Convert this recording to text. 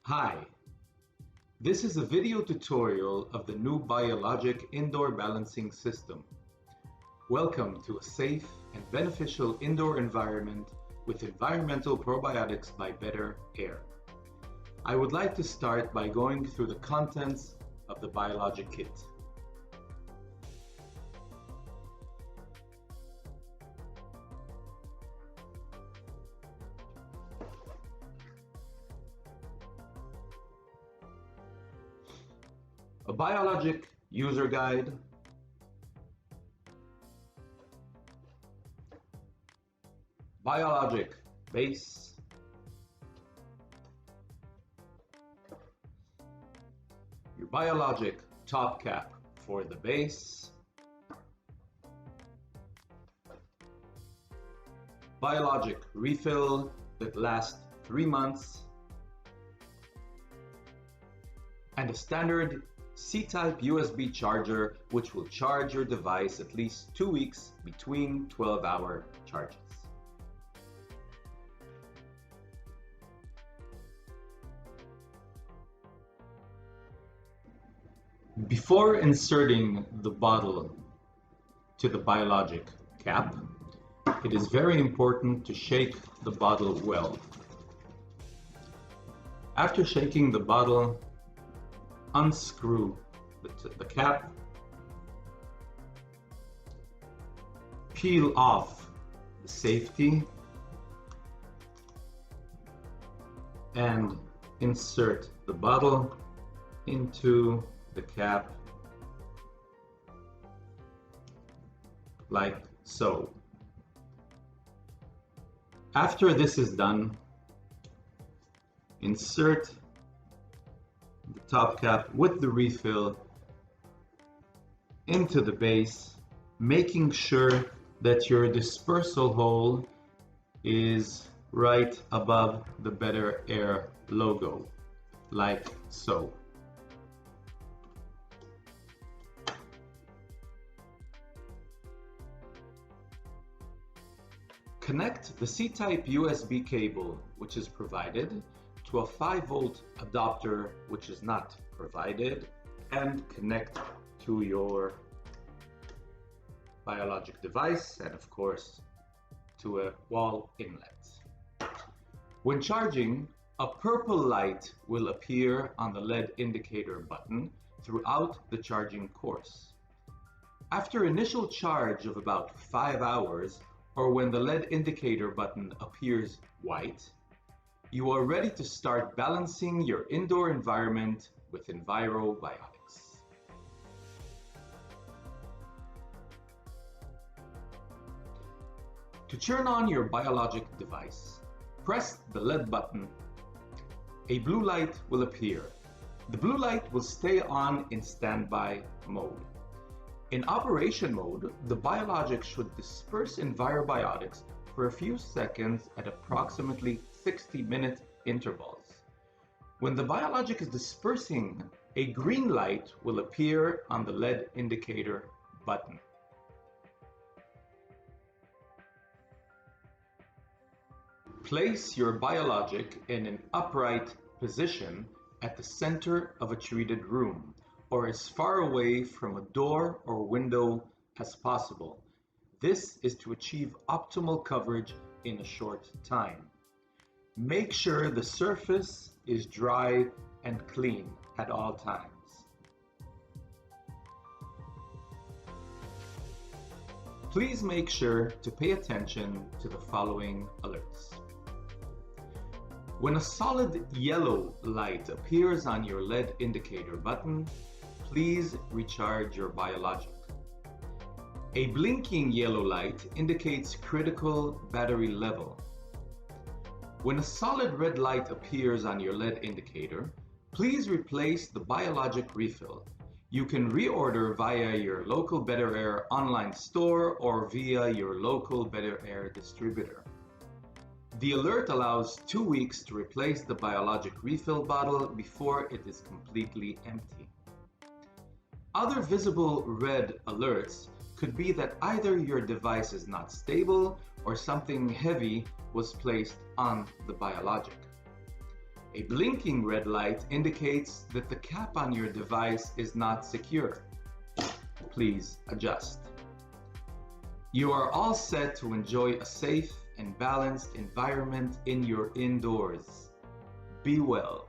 Hi, this is a video tutorial of the new BioLogic indoor balancing system. Welcome to a safe and beneficial indoor environment with environmental probiotics by betterair. I would like to start by going through the contents of the BioLogic kit. A BioLogic user guide, BioLogic base, your BioLogic top cap for the base, BioLogic refill that lasts 3 months, and a standard C-type USB charger which will charge your device at least 2 weeks between 12-hour charges. Before inserting the bottle to the BioLogic cap, it is very important to shake the bottle well. After shaking the bottle, unscrew the cap, peel off the safety, and insert the bottle into the cap like so. After this is done, insert the top cap with the refill into the base, making sure that your dispersal hole is right above the betterair logo, like so. Connect the C-type USB cable, which is provided, to a 5-volt adapter, which is not provided, and connect to your BioLogic device, and of course to a wall inlet. When charging, a purple light will appear on the LED indicator button throughout the charging course. After initial charge of about 5 hours, or when the LED indicator button appears white, you are ready to start balancing your indoor environment with EnviroBiotics. To turn on your BioLogic device, press the LED button. A blue light will appear. The blue light will stay on in standby mode. In operation mode, the BioLogic should disperse EnviroBiotics for a few seconds at approximately 60-minute intervals. When the BioLogic is dispersing, a green light will appear on the LED indicator button. Place your BioLogic in an upright position at the center of a treated room, or as far away from a door or window as possible. This is to achieve optimal coverage in a short time. Make sure the surface is dry and clean at all times. Please make sure to pay attention to the following alerts. When a solid yellow light appears on your LED indicator button, please recharge your BioLogic. A blinking yellow light indicates critical battery level. When a solid red light appears on your LED indicator, please replace the BioLogic refill. You can reorder via your local betterair online store or via your local betterair distributor. The alert allows 2 weeks to replace the BioLogic refill bottle before it is completely empty. Other visible red alerts could be that either your device is not stable or something heavy was placed on the BioLogic. A blinking red light indicates that the cap on your device is not secure. Please adjust. You are all set to enjoy a safe and balanced environment in your indoors. Be well.